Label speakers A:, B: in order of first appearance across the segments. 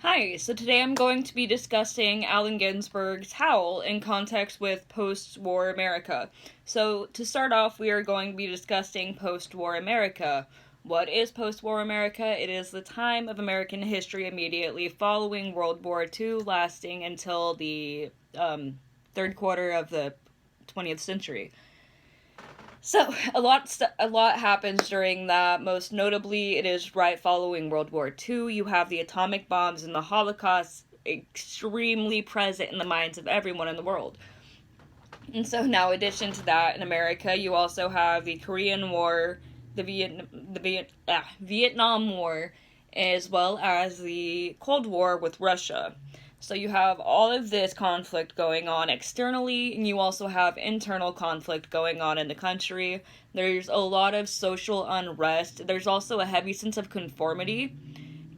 A: Hi, so today I'm going to be discussing Allen Ginsberg's Howl in context with post-war America. So, to start off, we are going to be discussing post-war America. What is post-war America? It is the time of American history immediately following World War II, lasting until the third quarter of the 20th century. So a lot happens during that. Most notably, it is right following World War II. You have the atomic bombs and the Holocaust extremely present in the minds of everyone in the world. And so now, in addition to that, in America, you also have the Korean War, Vietnam War, as well as the Cold War with Russia. So you have all of this conflict going on externally, and you also have internal conflict going on in the country. There's a lot of social unrest. There's also a heavy sense of conformity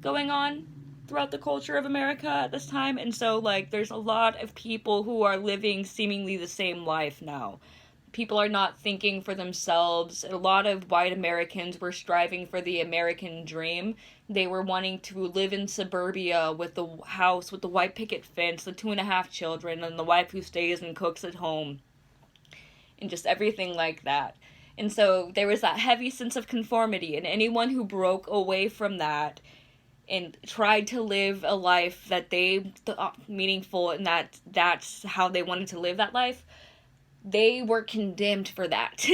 A: going on throughout the culture of America at this time. And so, there's a lot of people who are living seemingly the same life now. People are not thinking for themselves. A lot of white Americans were striving for the American dream. They were wanting to live in suburbia with the house with the white picket fence, the 2.5 children, and the wife who stays and cooks at home, and just everything like that. And so there was that heavy sense of conformity, and anyone who broke away from that and tried to live a life that they thought meaningful and that's how they wanted to live that life, they were condemned for that.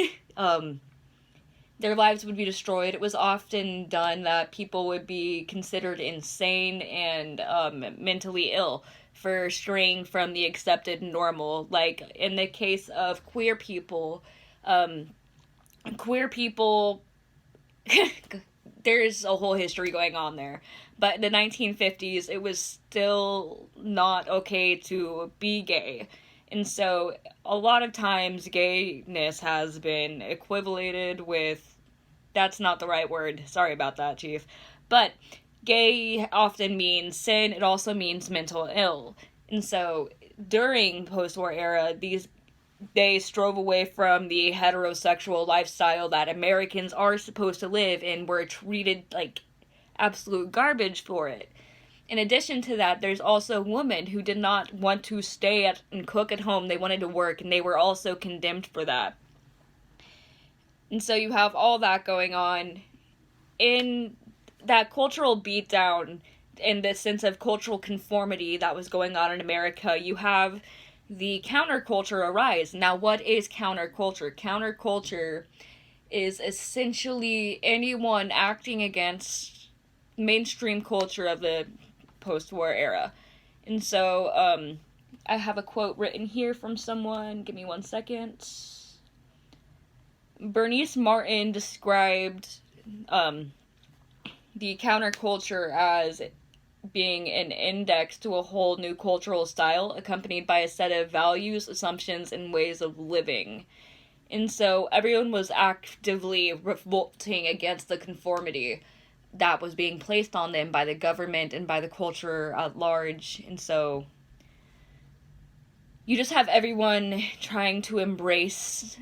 A: Their lives would be destroyed. It was often done that people would be considered insane and mentally ill for straying from the accepted normal. Like in the case of um, queer people, there's a whole history going on there. But in the 1950s, it was still not okay to be gay. And so a lot of times gayness has been equivalated with, that's not the right word. Sorry about that, Chief. But gay often means sin. It also means mental ill. And so during post-war era, they strove away from the heterosexual lifestyle that Americans are supposed to live and were treated like absolute garbage for it. In addition to that, there's also women who did not want to and cook at home. They wanted to work, and they were also condemned for that. And so you have all that going on. In that cultural beatdown, in this sense of cultural conformity that was going on in America, you have the counterculture arise. Now, what is counterculture? Counterculture is essentially anyone acting against mainstream culture of the post-war era. And so, I have a quote written here from someone. Give me 1 second. Bernice Martin described the counterculture as being an index to a whole new cultural style, accompanied by a set of values, assumptions, and ways of living. And so everyone was actively revolting against the conformity that was being placed on them by the government and by the culture at large. And so you just have everyone trying to embrace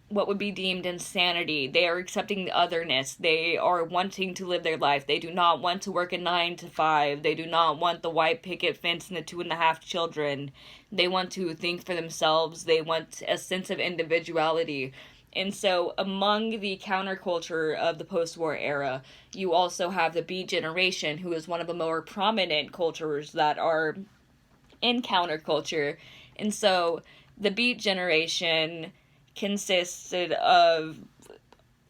A: what would be deemed insanity. They are accepting the otherness. They are wanting to live their life. They do not want to work a 9 to 5. They do not want the white picket fence and the 2.5 children. They want to think for themselves. They want a sense of individuality. And so among the counterculture of the post-war era, you also have the Beat Generation, who is one of the more prominent cultures that are in counterculture. And so the Beat Generation consisted of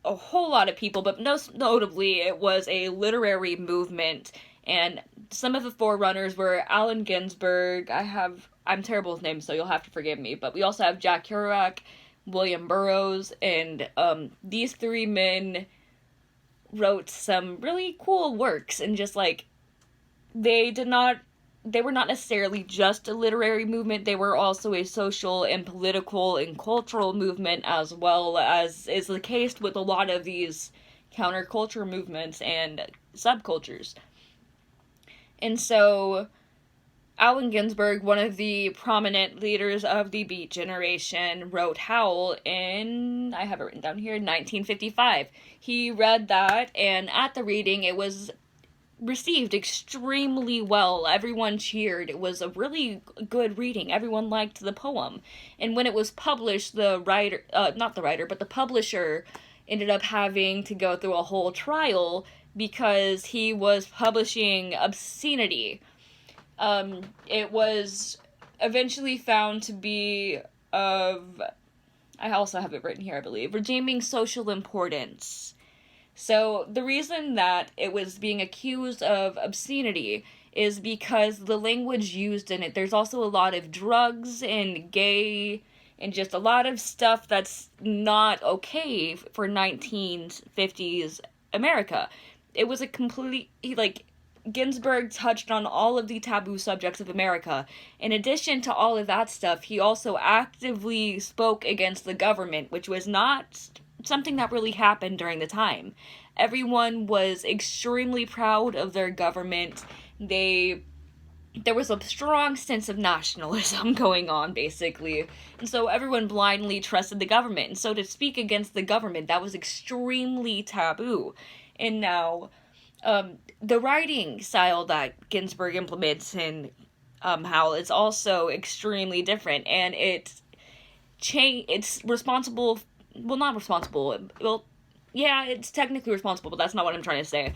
A: a whole lot of people, but most notably it was a literary movement, and some of the forerunners were Allen Ginsberg. I'm terrible with names, so you'll have to forgive me, but we also have Jack Kerouac, William Burroughs, and these three men wrote some really cool works, and just they were not necessarily just a literary movement. They were also a social and political and cultural movement, as well as is the case with a lot of these counterculture movements and subcultures. And so Allen Ginsberg, one of the prominent leaders of the Beat Generation, wrote Howl in, I have it written down here, 1955. He read that, and at the reading, it was received extremely well. Everyone cheered. It was a really good reading. Everyone liked the poem. And when it was published, the writer, not the writer, but the publisher ended up having to go through a whole trial because he was publishing obscenity. It was eventually found to be of, I also have it written here, I believe, redeeming social importance. So the reason that it was being accused of obscenity is because the language used in it, there's also a lot of drugs and gay and just a lot of stuff that's not okay for 1950s America. It was a complete, like, Ginsberg touched on all of the taboo subjects of America. In addition to all of that stuff, he also actively spoke against the government, which was not something that really happened during the time. Everyone was extremely proud of their government. There was a strong sense of nationalism going on, basically. And so everyone blindly trusted the government. And so to speak against the government, that was extremely taboo. And now, the writing style that Ginsberg implements in Howl is also extremely different, and it's responsible. Well, not responsible. Well, yeah, it's technically responsible, but that's not what I'm trying to say.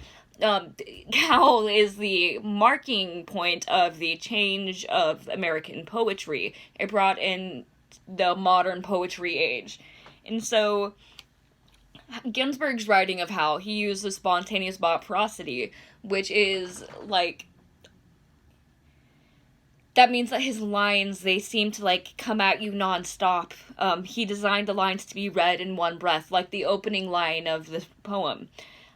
A: Howl is the marking point of the change of American poetry. It brought in the modern poetry age, and so Ginsberg's writing of Howl, he uses spontaneous prosody, which is like, that means that his lines, they seem to like come at you nonstop. He designed the lines to be read in one breath, like the opening line of the poem.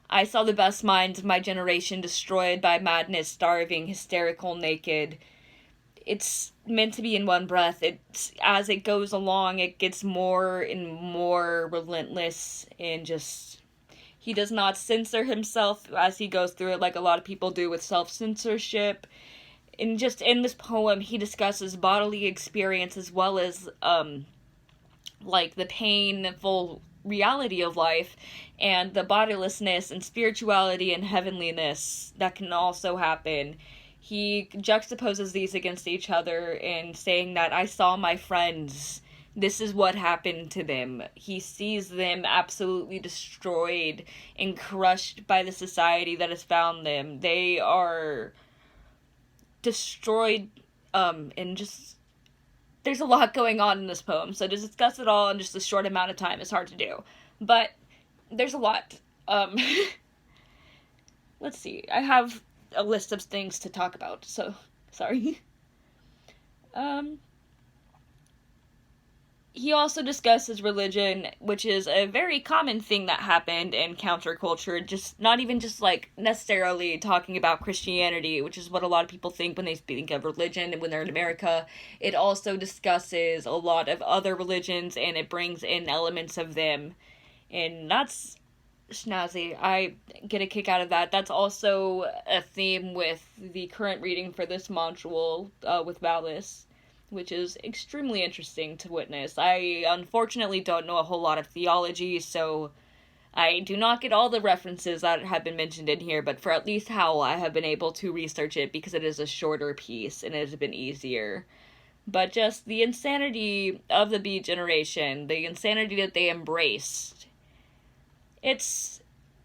A: I saw the best minds of my generation destroyed by madness, starving, hysterical, naked. It's meant to be in one breath. It's, as it goes along, it gets more and more relentless, and just, he does not censor himself as he goes through it like a lot of people do with self-censorship. And just in this poem, he discusses bodily experience as well as like the painful reality of life and the bodilessness and spirituality and heavenliness that can also happen. He juxtaposes these against each other in saying that I saw my friends, this is what happened to them. He sees them absolutely destroyed and crushed by the society that has found them. They are destroyed, and just, there's a lot going on in this poem, so to discuss it all in just a short amount of time is hard to do. But there's a lot. Let's see. I have a list of things to talk about, so sorry. He also discusses religion, which is a very common thing that happened in counterculture, just not even just like necessarily talking about Christianity, which is what a lot of people think when they think of religion and when they're in America. It also discusses a lot of other religions, and it brings in elements of them, and that's snazzy. I get a kick out of that. That's also a theme with the current reading for this module, with Valis, which is extremely interesting to witness. I unfortunately don't know a whole lot of theology, so I do not get all the references that have been mentioned in here, but for at least Howl, I have been able to research it because it is a shorter piece and it has been easier. But just the insanity of the Beat Generation, the insanity that they embraced, it's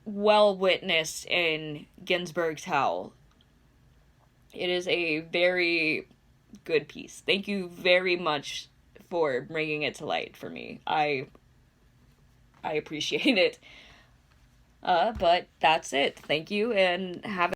A: well witnessed in Ginsberg's Howl. It is a very good piece. Thank you very much for bringing it to light for me. I appreciate it. But that's it. Thank you, and have